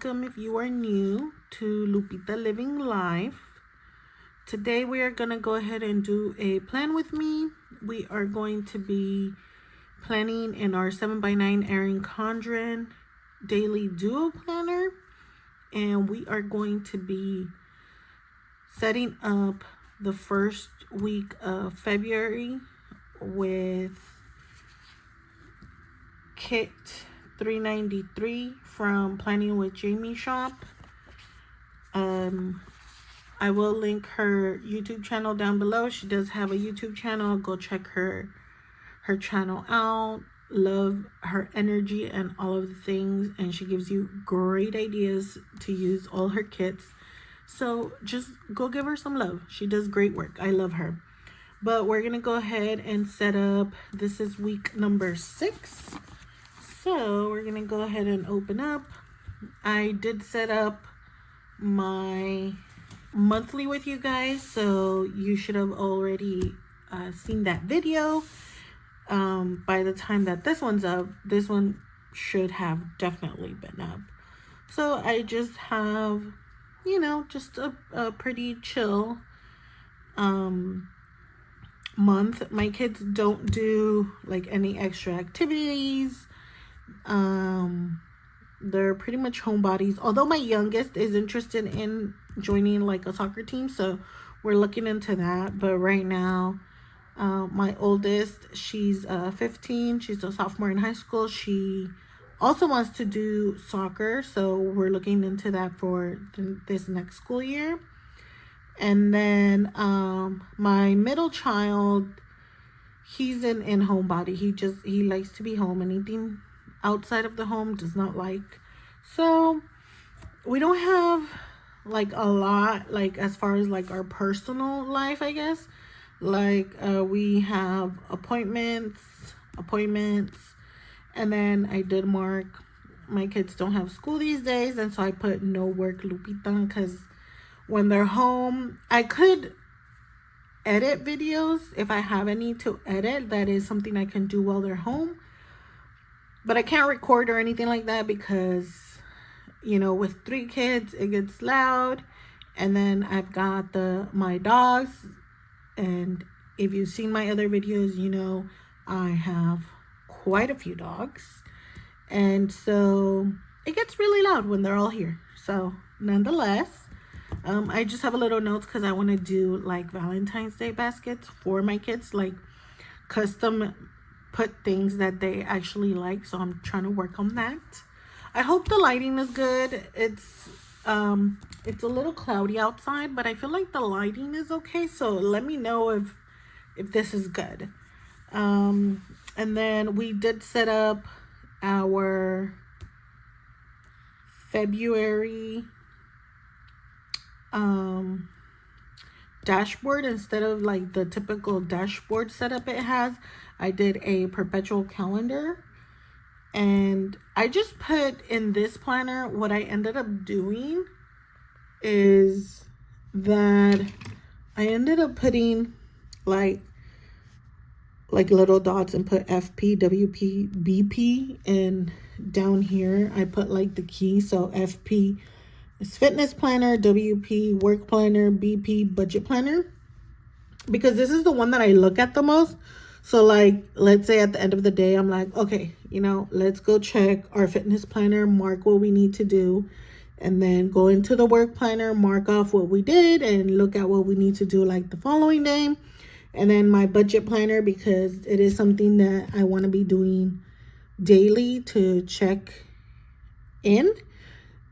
welcome if you are new to Lupita Living Life. Today we are going to go ahead and do a plan with me. We are going to be planning in our 7x9 Erin Condren daily duo planner. And we are going to be setting up the first week of February with kit 393 from Planning with Jamie shop. I will link her YouTube channel down below. She does have a YouTube channel. Go check her channel out. Love her energy and all of the things, and she gives you great ideas to use all her kits. So just go give her some love. She does great work. I love her. But we're gonna go ahead and set up, this is week number 6. So we're gonna go ahead and open up. I did set up my monthly with you guys, so you should have already seen that video. By the time that this one's up, this one should have definitely been up. So I just have, just a pretty chill month. My kids don't do like any extra activities. They're pretty much homebodies, although my youngest is interested in joining like a soccer team, so we're looking into that. But right now, my oldest, she's 15, she's a sophomore in high school. She also wants to do soccer, so we're looking into that for this next school year. And then my middle child, he's an in-homebody. He likes to be home. Anything outside of the home does not like. So we don't have like a lot, like as far as like our personal life, I guess. Like we have appointments, and then I did mark my kids don't have school these days, and so I put no work Lupita, because when they're home, I could edit videos if I have any to edit. That is something I can do while they're home, but I can't record or anything like that because, with 3 kids, it gets loud. And then I've got my dogs, and if you've seen my other videos, I have quite a few dogs, and so it gets really loud when they're all here. So nonetheless, I just have a little notes because I want to do like Valentine's Day baskets for my kids, like custom put things that they actually like. So I'm trying to work on that. I hope the lighting is good. It's a little cloudy outside, but I feel like the lighting is okay. So let me know if this is good. And then we did set up our February dashboard. Instead of like the typical dashboard setup it has, I did a perpetual calendar. And I just put in this planner, what I ended up doing is that I ended up putting like little dots and put FP, WP, BP, and down here I put like the key. So FP is fitness planner, WP work planner, BP budget planner, because this is the one that I look at the most. So like, let's say at the end of the day, I'm like, okay, let's go check our fitness planner, mark what we need to do, and then go into the work planner, mark off what we did, and look at what we need to do like the following day. And then my budget planner, because it is something that I want to be doing daily to check in.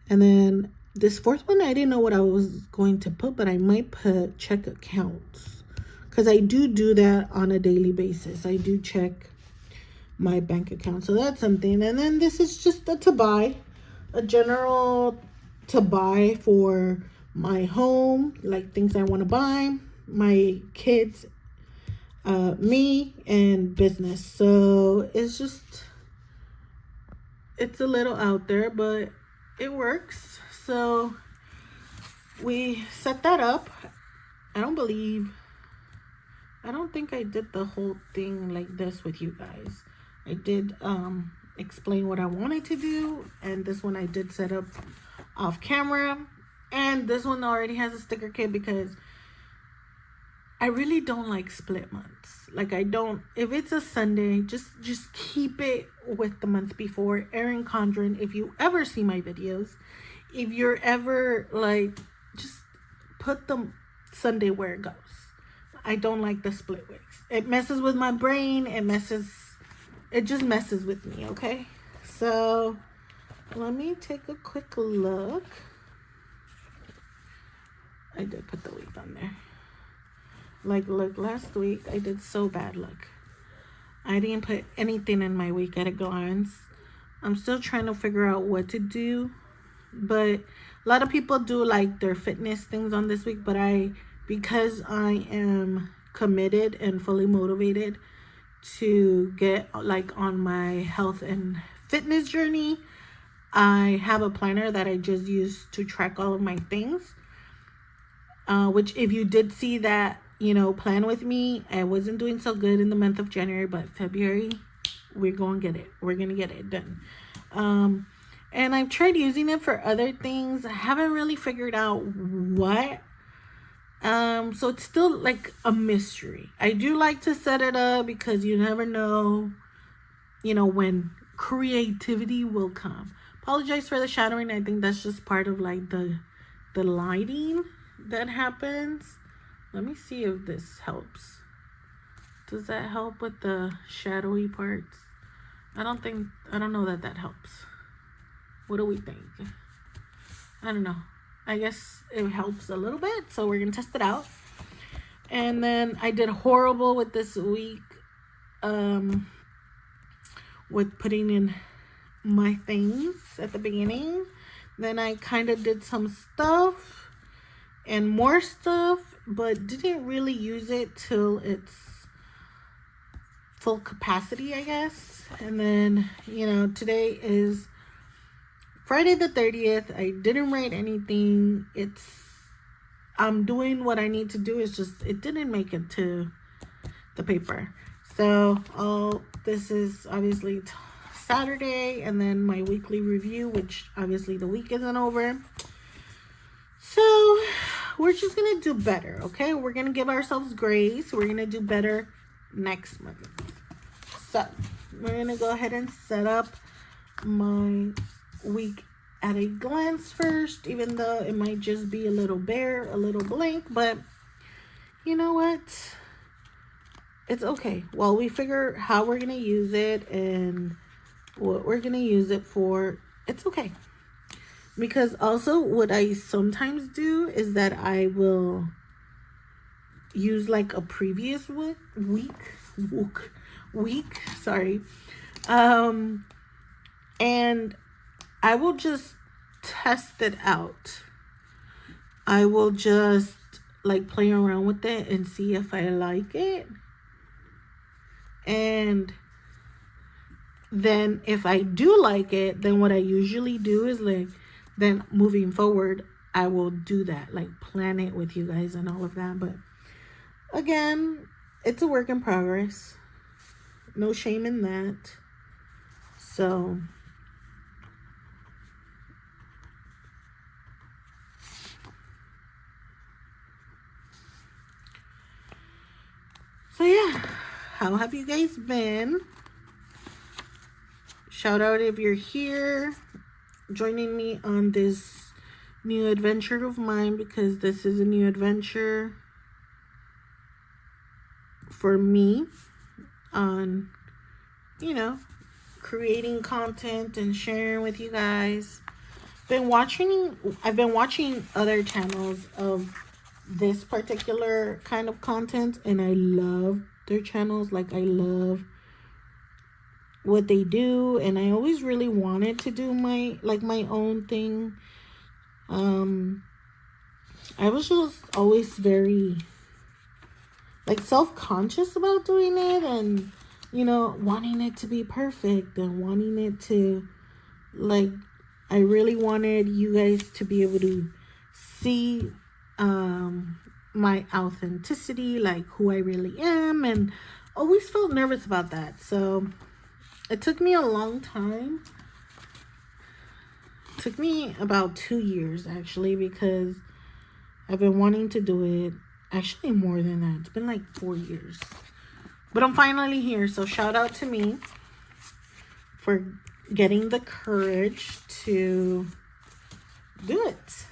And then this fourth one, I didn't know what I was going to put, but I might put check accounts, because I do that on a daily basis. I do check my bank account, so that's something. And then this is just a general to buy for my home, like things I want to buy, my kids, me, and business. So it's a little out there, but it works. So we set that up. I don't think I did the whole thing like this with you guys. I did explain what I wanted to do, and this one I did set up off camera. And this one already has a sticker kit because I really don't like split months. Like, I don't, if it's a Sunday, just keep it with the month before. Erin Condren, if you ever see my videos, if you're ever like, just put the Sunday where it goes. I don't like the split weeks. It messes with my brain. It just messes with me, okay? So let me take a quick look. I did put the week on there. Like, look, last week I did so bad. Look, I didn't put anything in my week at a glance. I'm still trying to figure out what to do, but a lot of people do like their fitness things on this week, but because I am committed and fully motivated to get like on my health and fitness journey, I have a planner that I just use to track all of my things. Which, if you did see that, plan with me, I wasn't doing so good in the month of January, but February, we're going to get it. We're going to get it done. And I've tried using it for other things. I haven't really figured out what. So it's still like a mystery. I do like to set it up because you never know, when creativity will come. Apologize for the shadowing. I think that's just part of like the lighting that happens. Let me see if this helps. Does that help with the shadowy parts? I don't know that helps. What do we think? I don't know. I guess it helps a little bit, so we're gonna test it out. And then I did horrible with this week, with putting in my things at the beginning. Then I kind of did some stuff and more stuff, but didn't really use it till its full capacity, I guess. And then, today is Friday the 30th. I didn't write anything. I'm doing what I need to do. It's just, it didn't make it to the paper. So, this is obviously Saturday, and then my weekly review, which obviously the week isn't over. So we're just gonna do better, okay? We're gonna give ourselves grace. We're gonna do better next month. So we're gonna go ahead and set up my week at a glance first, even though it might just be a little bare, a little blank, but you know what? It's okay. While we figure how we're gonna use it and what we're gonna use it for, it's okay. Because also what I sometimes do is that I will use like a previous week, sorry. And I will just test it out. I will just like play around with it and see if I like it. And then if I do like it, then what I usually do is then moving forward, I will do that, like plan it with you guys and all of that. But again, it's a work in progress. No shame in that. So yeah, how have you guys been? Shout out if you're here joining me on this new adventure of mine, because this is a new adventure for me on, creating content and sharing with you guys. I've been watching other channels of this particular kind of content, and I love their channels. Like, I love what they do, and I always really wanted to do my own thing. I was just always very self-conscious about doing it, and wanting it to be perfect, and wanting it to I really wanted you guys to be able to see my authenticity, like who I really am, and always felt nervous about that. So it took me a long time Took me about 2 years actually, because I've been wanting to do it. Actually, more than that. It's been like 4 years. But I'm finally here. So shout out to me for getting the courage to do it.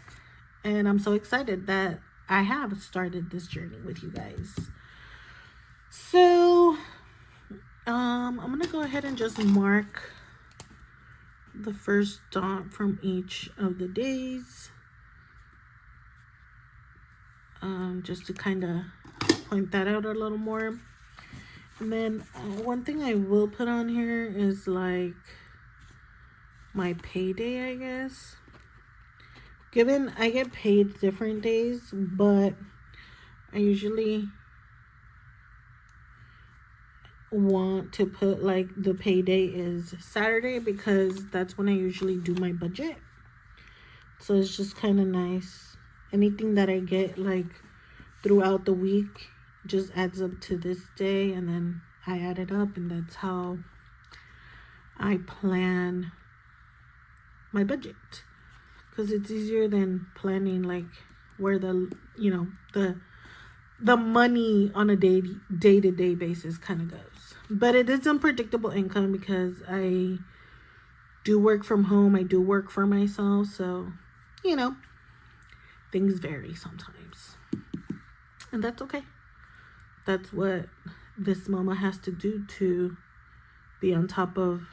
And I'm so excited that I have started this journey with you guys. So I'm going to go ahead and just mark the first dot from each of the days. Just to kind of point that out a little more. And then one thing I will put on here is like my payday, I guess. Given I get paid different days, but I usually want to put like the payday is Saturday, because that's when I usually do my budget. So it's just kind of nice. Anything that I get like throughout the week just adds up to this day, and then I add it up, and that's how I plan my budget, because it's easier than planning like where the the money on a day-to-day basis kind of goes. But it is unpredictable income because I do work from home, I do work for myself, so things vary sometimes, and that's okay. That's what this mama has to do to be on top of,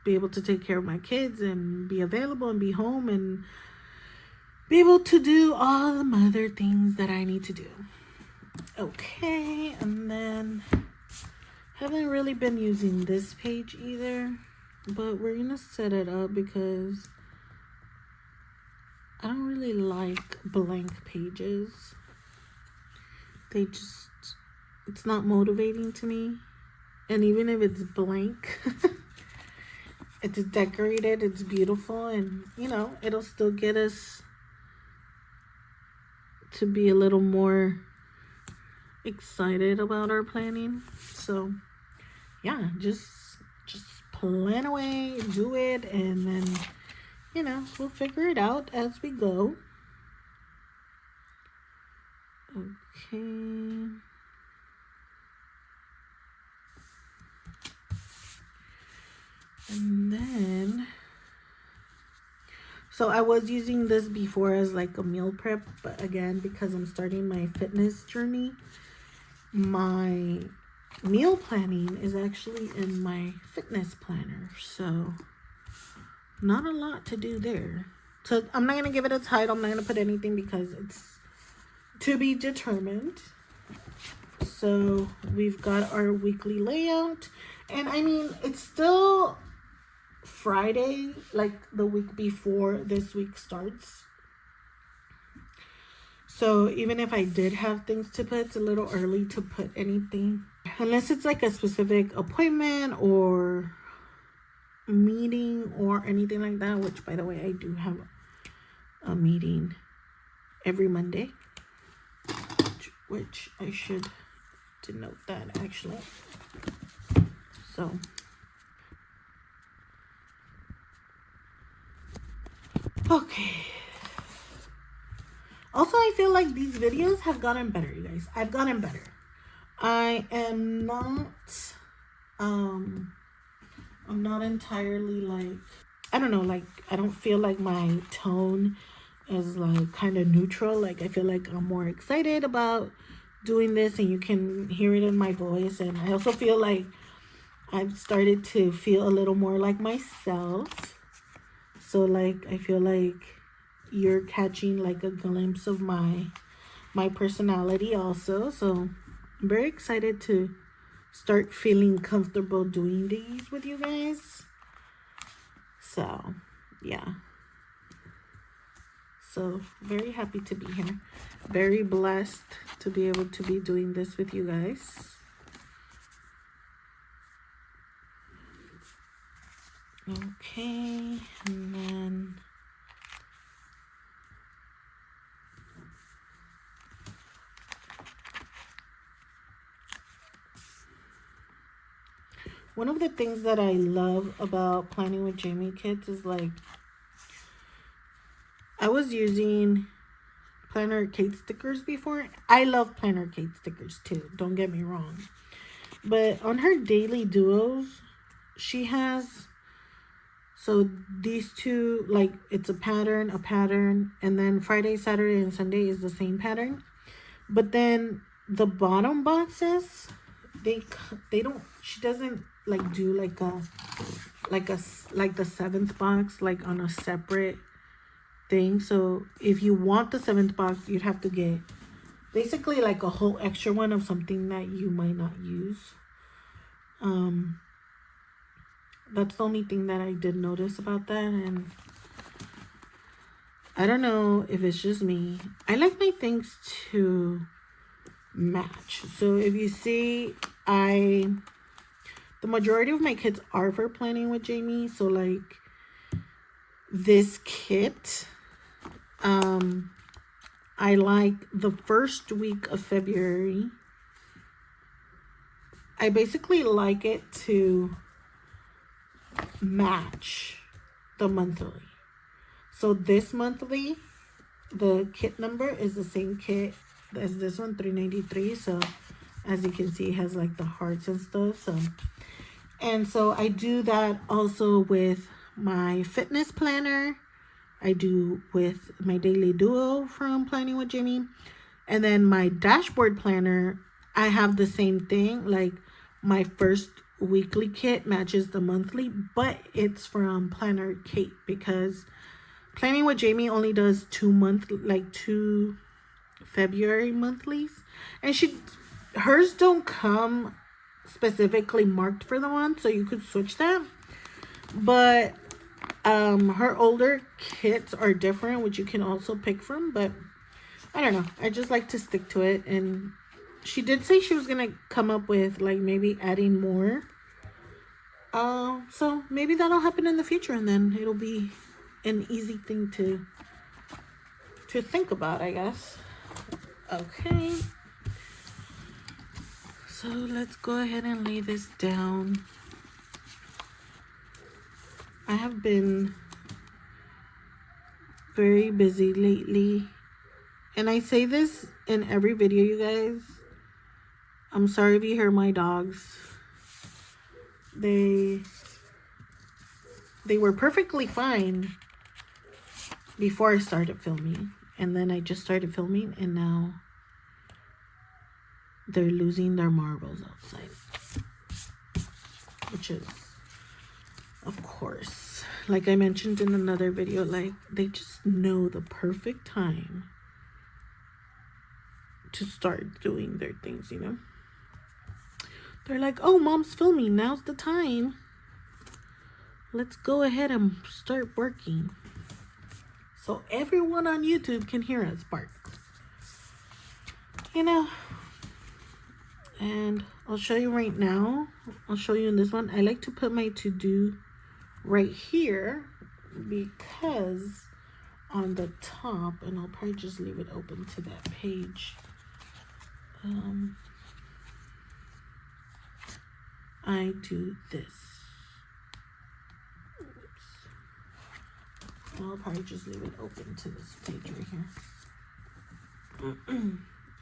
be able to take care of my kids and be available and be home and be able to do all the mother things that I need to do. Okay, and then haven't really been using this page either, but we're gonna set it up because I don't really like blank pages. It's not motivating to me. And even if it's blank, it's decorated, it's beautiful, and it'll still get us to be a little more excited about our planning. So yeah, just plan away, do it, and then we'll figure it out as we go. Okay. And then, so I was using this before as like a meal prep, but again, because I'm starting my fitness journey, my meal planning is actually in my fitness planner. So not a lot to do there. So I'm not going to give it a title. I'm not going to put anything because it's to be determined. So we've got our weekly layout. And I mean, it's still Friday, like the week before this week starts. So even if I did have things to put, it's a little early to put anything. Unless it's like a specific appointment or meeting or anything like that, which by the way, I do have a meeting every Monday, which I should denote that actually. So okay. Also, I feel like these videos have gotten better, you guys. I've gotten better. I am not I'm not entirely like, I don't know, like I don't feel like my tone is like kind of neutral. Like I feel like I'm more excited about doing this, and you can hear it in my voice. And I also feel like I've started to feel a little more like myself. So like I feel like you're catching like a glimpse of my personality also. So I'm very excited to start feeling comfortable doing these with you guys. So yeah, so very happy to be here, very blessed to be able to be doing this with you guys. Okay, and then one of the things that I love about planning with Jamie Kids is like I was using planner cake stickers before. I love planner cake stickers too, don't get me wrong. But on her daily duos, she has, so these two, like, it's a pattern, and then Friday, Saturday, and Sunday is the same pattern. But then the bottom boxes, they don't, she doesn't like do like the seventh box like on a separate thing. So if you want the seventh box, you'd have to get basically like a whole extra one of something that you might not use. That's the only thing that I did notice about that. And I don't know if it's just me. I like my things to match. So if you see, the majority of my kits are for planning with Jamie. So like this kit, I like the first week of February. I basically like it to match the monthly. So this monthly, the kit number is the same kit as this one, 393. So as you can see, it has like the hearts and stuff. So I do that also with my fitness planner. I do with my daily duo from Planning with Jamie. And then my dashboard planner, I have the same thing. Like my first weekly kit matches the monthly, but it's from Planner Kate, because Planning with Jamie only does 2 February monthlies. And hers don't come specifically marked for the month, so you could switch that. But her older kits are different, which you can also pick from. But I don't know, I just like to stick to it. And she did say she was gonna come up with like maybe adding more, so maybe that'll happen in the future, and then it'll be an easy thing to think about, I guess. Okay, so let's go ahead and lay this down. I have been very busy lately, and I say this in every video, you guys. I'm sorry if you hear my dogs. They were perfectly fine before I started filming, and then I just started filming, and now they're losing their marbles outside, which is, of course, like I mentioned in another video, like they just know the perfect time to start doing their things, you know. They're like, oh, mom's filming, now's the time, let's go ahead and start working, so everyone on YouTube can hear us bark, you know. And I'll show you right now. I'll show you in this one. I like to put my to-do right here, because on the top, and I'll probably just leave it open to that page, I do this. Oops. I'll probably just leave it open to this page right here.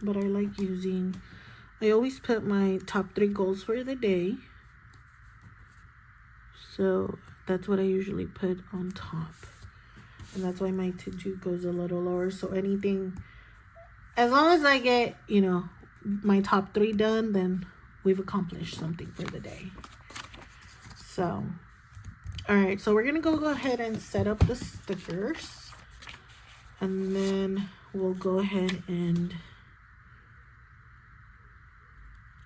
But I like using, I always put my top 3 goals for the day. So that's what I usually put on top. And that's why my to-do goes a little lower. So anything, as long as I get, you know, my top 3 done, then we've accomplished something for the day. So, all right, so we're gonna go ahead and set up the stickers, and then we'll go ahead and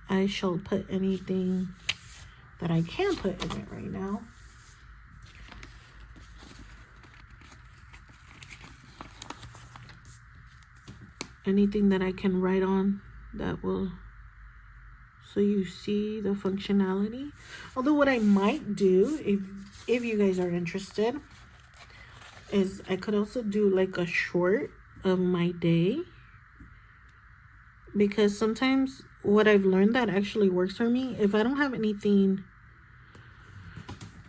I shall put anything that I can put in it right now. Anything that I can write on that will, so you see the functionality. Although what I might do, if you guys are interested, is I could also do like a short of my day, because sometimes what I've learned that actually works for me, if I don't have anything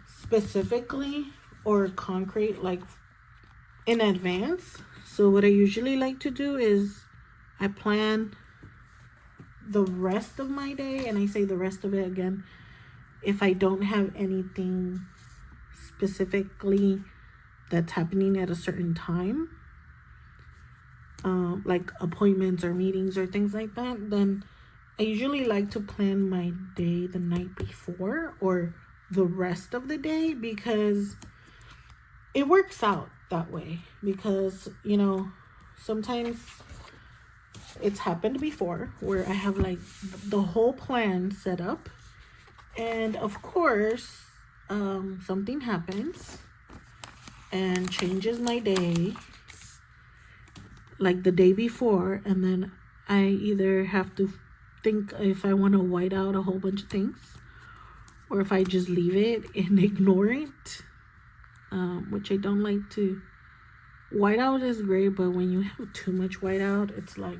specifically or concrete like in advance. So what I usually like to do is I plan the rest of my day, and I say the rest of it again if I don't have anything specifically that's happening at a certain time, like appointments or meetings or things like that, then I usually like to plan my day the night before or the rest of the day, because it works out that way. Because, sometimes it's happened before where I have like the whole plan set up, and of course, something happens and changes my day, like the day before, and then I either have to think if I want to white out a whole bunch of things, or if I just leave it and ignore it, which I don't like to. White out is great, but when you have too much white out, it's like,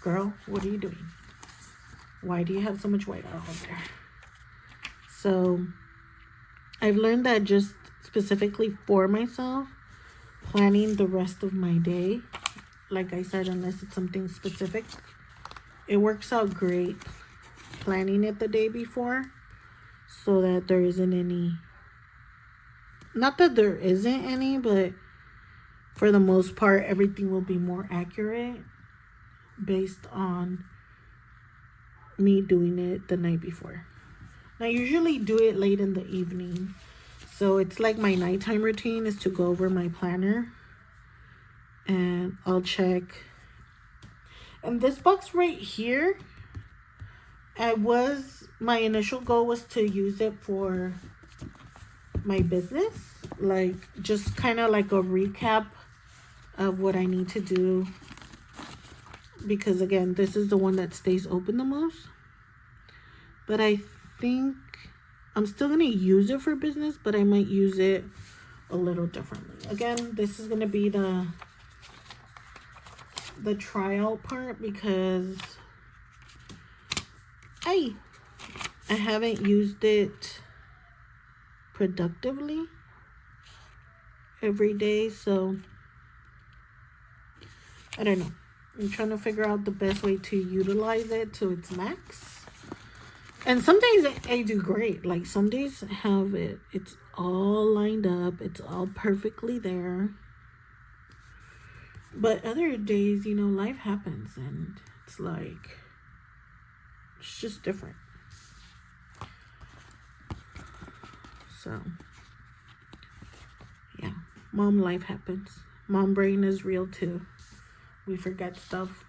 girl, what are you doing? Why do you have so much white out there? So I've learned that just specifically for myself, planning the rest of my day, like I said, unless it's something specific, it works out great planning it the day before, so that there isn't any, not that there isn't any, but for the most part, everything will be more accurate based on me doing it the night before. I usually do it late in the evening. So it's like my nighttime routine is to go over my planner and I'll check. And this box right here, my initial goal was to use it for my business. Like just kind of like a recap of what I need to do. Because again, this is the one that stays open the most. But I think I'm still going to use it for business, but I might use it a little differently. Again, this is going to be the tryout part, because I haven't used it productively every day, so I don't know. I'm trying to figure out the best way to utilize it to its max. And some days I do great. Like some days it's all lined up. It's all perfectly there. But other days, life happens and it's like, it's just different. So, yeah, mom life happens. Mom brain is real too. We forget stuff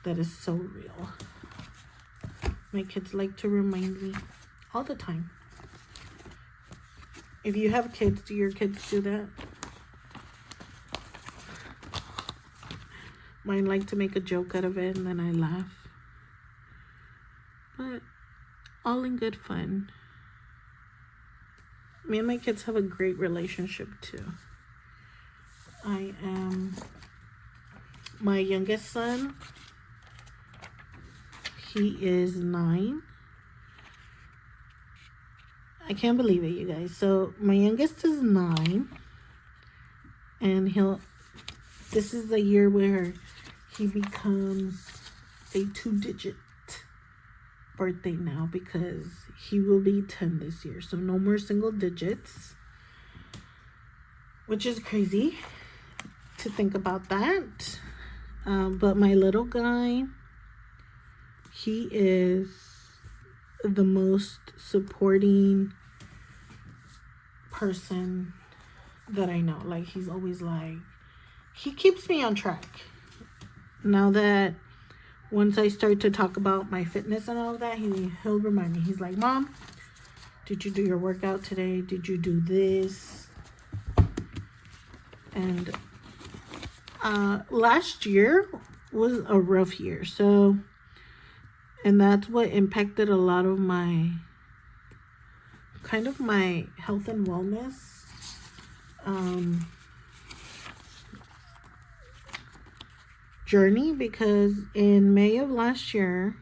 that is so real. My kids like to remind me all the time. If you have kids, do your kids do that? Mine like to make a joke out of it and then I laugh. But all in good fun. Me and my kids have a great relationship too. My youngest son, he is 9. I can't believe it, you guys. So my youngest is 9, and this is the year where he becomes a 2-digit birthday now, because he will be 10 this year. So no more single digits, which is crazy to think about that. But my little guy, he is the most supporting person that I know. Like, he's always like, he keeps me on track. Now that once I start to talk about my fitness and all of that, he'll remind me. He's like, Mom, did you do your workout today? Did you do this? And last year was a rough year. And that's what impacted a lot of my health and wellness. Journey, because in May of last year,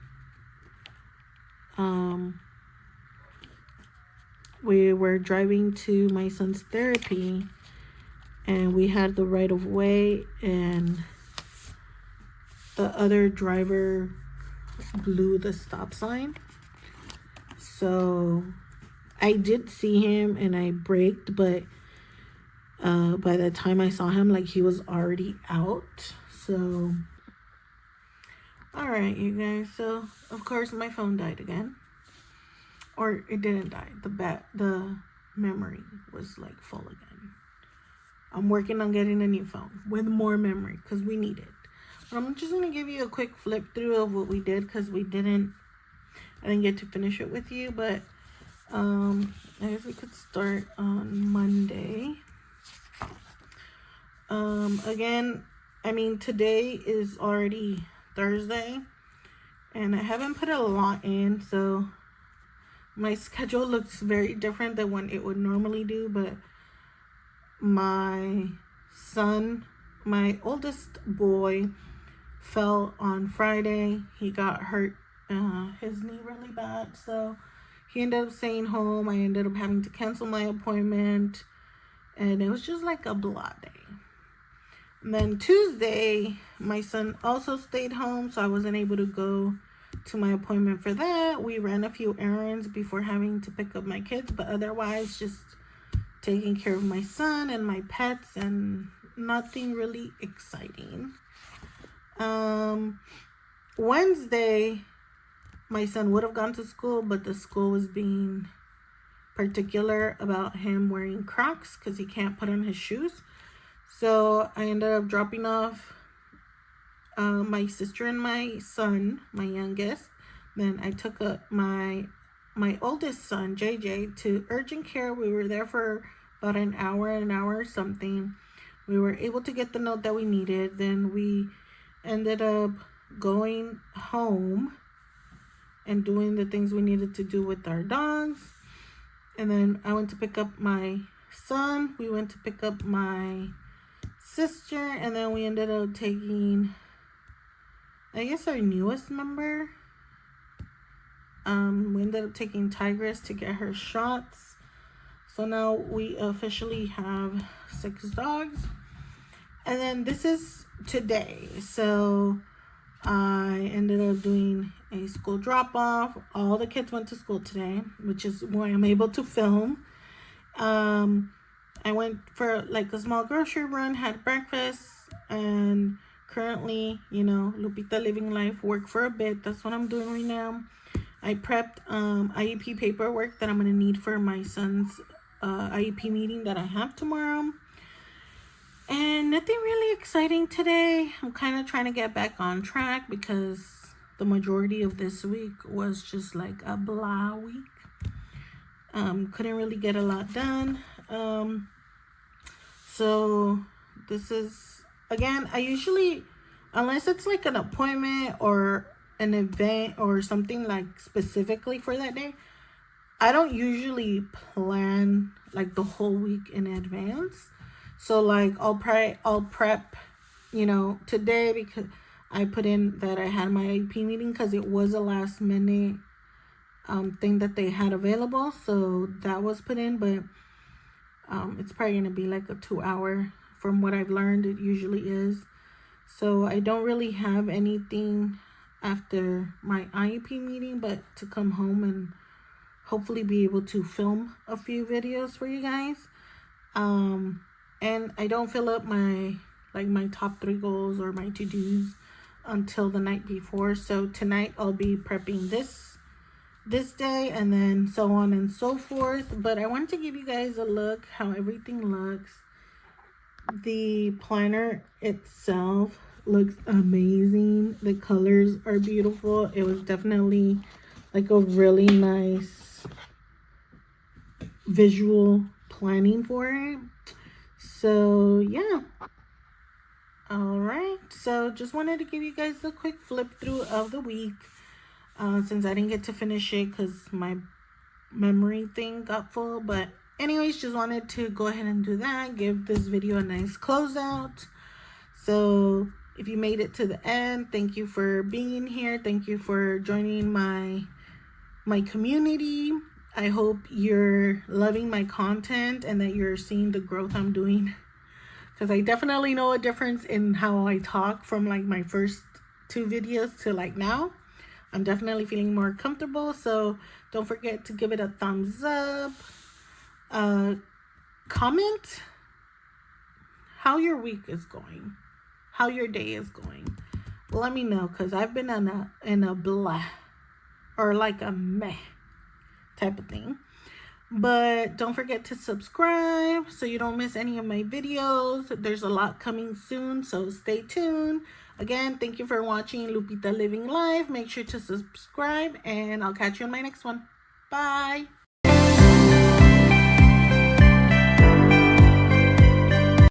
we were driving to my son's therapy, and we had the right of way, and the other driver blew the stop sign. So I did see him and I braked, but by the time I saw him, like, he was already out. So all right, you guys, so of course my phone died again, or it didn't die, the memory was like full again. I'm working on getting a new phone with more memory because we need it. But I'm just gonna give you a quick flip through of what we did, because I didn't get to finish it with you. But I guess we could start on Monday. Again, I mean, today is already Thursday, and I haven't put a lot in, so my schedule looks very different than what it would normally do. But my son, my oldest boy, fell on Friday. He got hurt, his knee really bad, so he ended up staying home. I ended up having to cancel my appointment, and it was just like a blah day. And then Tuesday, my son also stayed home, so I wasn't able to go to my appointment for that. We ran a few errands before having to pick up my kids, but otherwise just taking care of my son and my pets, and nothing really exciting. Wednesday, my son would have gone to school, but the school was being particular about him wearing Crocs because he can't put on his shoes. So I ended up dropping off my sister and my son, my youngest. Then I took my oldest son, JJ, to urgent care. We were there for about an hour something. We were able to get the note that we needed. Then we ended up going home and doing the things we needed to do with our dogs. And then I went to pick up my son. We went to pick up my sister, and then we ended up taking, I guess, our newest member. We ended up taking Tigress to get her shots. So now we officially have 6 dogs. And then this is today. So I ended up doing a school drop-off. All the kids went to school today, which is why I'm able to film. I went for like a small grocery run, had breakfast, and currently, Lupita living life, work for a bit. That's what I'm doing right now. I prepped IEP paperwork that I'm going to need for my son's IEP meeting that I have tomorrow. And nothing really exciting today. I'm kind of trying to get back on track because the majority of this week was just like a blah week. Couldn't really get a lot done. So this is, again, I usually, unless it's like an appointment or an event or something like specifically for that day, I don't usually plan like the whole week in advance. So like I'll prep, today, because I put in that I had my IEP meeting because it was a last minute thing that they had available. So that was put in, but it's probably going to be like a 2-hour, from what I've learned, it usually is. So I don't really have anything after my IEP meeting, but to come home and hopefully be able to film a few videos for you guys. And I don't fill up my top 3 goals or my to-dos until the night before. So tonight I'll be prepping this day, and then so on and so forth. But I wanted to give you guys a look how everything looks. The planner itself looks amazing. The colors are beautiful. It was definitely like a really nice visual planning for it. So yeah, all right, so just wanted to give you guys a quick flip through of the week, since I didn't get to finish it because my memory thing got full. But anyways, just wanted to go ahead and do that, give this video a nice closeout. So if you made it to the end, thank you for being here. Thank you for joining my community. I hope you're loving my content and that you're seeing the growth I'm doing because I definitely know a difference in how I talk from like my first 2 videos to like now. I'm definitely feeling more comfortable. So don't forget to give it a thumbs up. Comment how your week is going, how your day is going. Let me know, because I've been in a blah or like a meh type of thing. But don't forget to subscribe so you don't miss any of my videos. There's a lot coming soon, so stay tuned. Again, thank you for watching Lupita Living Life. Make sure to subscribe, and I'll catch you in my next one. Bye.